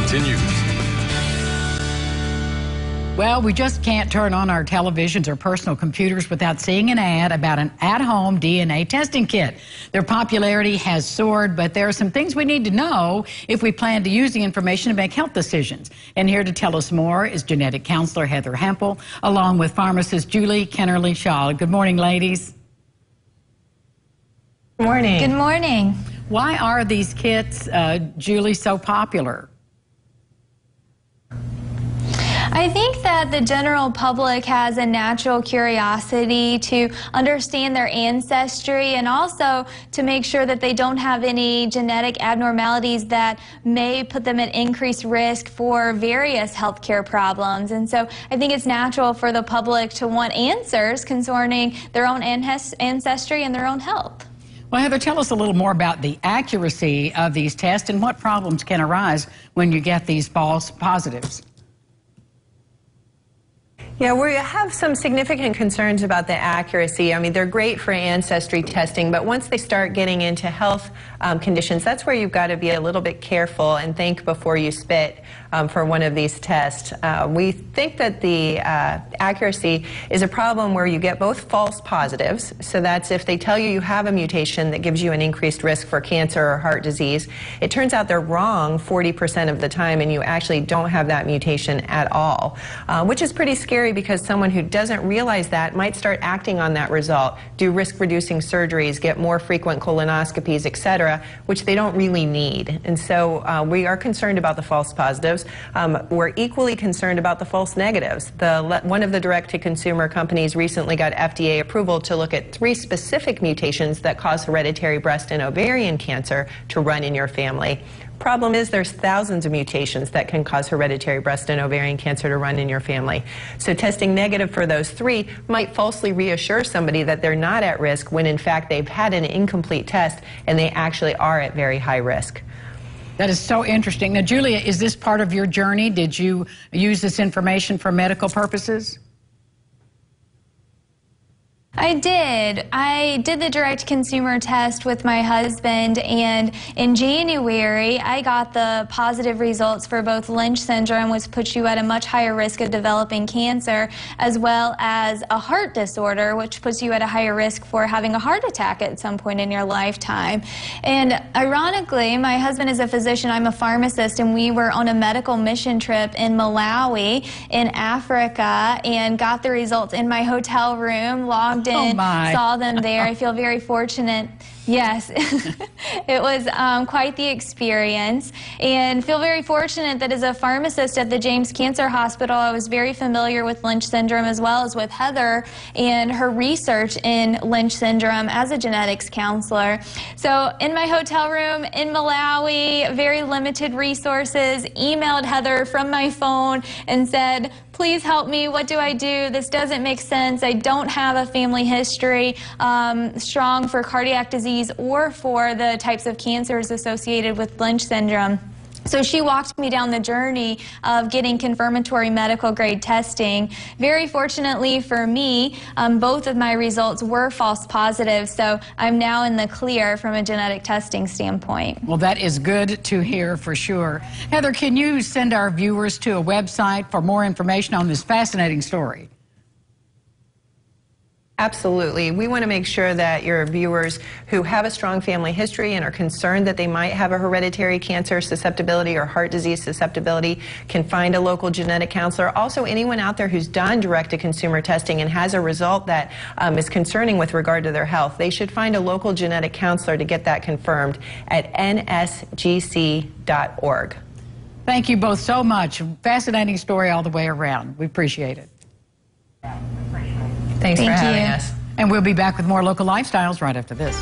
continues. Well, we just can't turn on our televisions or personal computers without seeing an ad about an at-home DNA testing kit. Their popularity has soared, but there are some things we need to know if we plan to use the information to make health decisions. And here to tell us more is genetic counselor Heather Hempel, along with pharmacist Julie Kennerly-Shaw. Good morning, ladies. Good morning. Good morning. Why are these kits, Julie, so popular? I think that the general public has a natural curiosity to understand their ancestry and also to make sure that they don't have any genetic abnormalities that may put them at increased risk for various healthcare problems. And so I think it's natural for the public to want answers concerning their own ancestry and their own health. Well, Heather, tell us a little more about the accuracy of these tests and what problems can arise when you get these false positives. Yeah, we have some significant concerns about the accuracy. I mean, they're great for ancestry testing, but once they start getting into health conditions, that's where you've got to be a little bit careful and think before you spit for one of these tests. We think that the accuracy is a problem where you get both false positives. So that's if they tell you you have a mutation that gives you an increased risk for cancer or heart disease. It turns out they're wrong 40% of the time, and you actually don't have that mutation at all, which is pretty scary because someone who doesn't realize that might start acting on that result, do risk-reducing surgeries, get more frequent colonoscopies, etc., which they don't really need. And so we are concerned about the false positives. We're equally concerned about the false negatives. One of the direct-to-consumer companies recently got FDA approval to look at 3 specific mutations that cause hereditary breast and ovarian cancer to run in your family. Problem is there's thousands of mutations that can cause hereditary breast and ovarian cancer to run in your family. So testing negative for those 3 might falsely reassure somebody that they're not at risk when in fact they've had an incomplete test and they actually are at very high risk. That is so interesting. Now, Julia, is this part of your journey? Did you use this information for medical purposes? I did the direct consumer test with my husband, and in January I got the positive results for both Lynch syndrome, which puts you at a much higher risk of developing cancer, as well as a heart disorder, which puts you at a higher risk for having a heart attack at some point in your lifetime. And ironically, my husband is a physician, I'm a pharmacist, and we were on a medical mission trip in Malawi in Africa and got the results in my hotel room, logged in, saw them there. I feel very fortunate. Yes, it was quite the experience, and feel very fortunate that as a pharmacist at the James Cancer Hospital, I was very familiar with Lynch syndrome as well as with Heather and her research in Lynch syndrome as a genetics counselor. So in my hotel room in Malawi, very limited resources, emailed Heather from my phone and said, please help me, what do I do? This doesn't make sense. I don't have a family history strong for cardiac disease or for the types of cancers associated with Lynch syndrome. So she walked me down the journey of getting confirmatory medical grade testing. Very fortunately for me, both of my results were false positives, so I'm now in the clear from a genetic testing standpoint. Well, that is good to hear for sure. Heather, can you send our viewers to a website for more information on this fascinating story? Absolutely. We want to make sure that your viewers who have a strong family history and are concerned that they might have a hereditary cancer susceptibility or heart disease susceptibility can find a local genetic counselor. Also, anyone out there who's done direct-to-consumer testing and has a result that is concerning with regard to their health, they should find a local genetic counselor to get that confirmed at nsgc.org. Thank you both so much. Fascinating story all the way around. We appreciate it. Thanks for having us. And we'll be back with more Local Lifestyles right after this.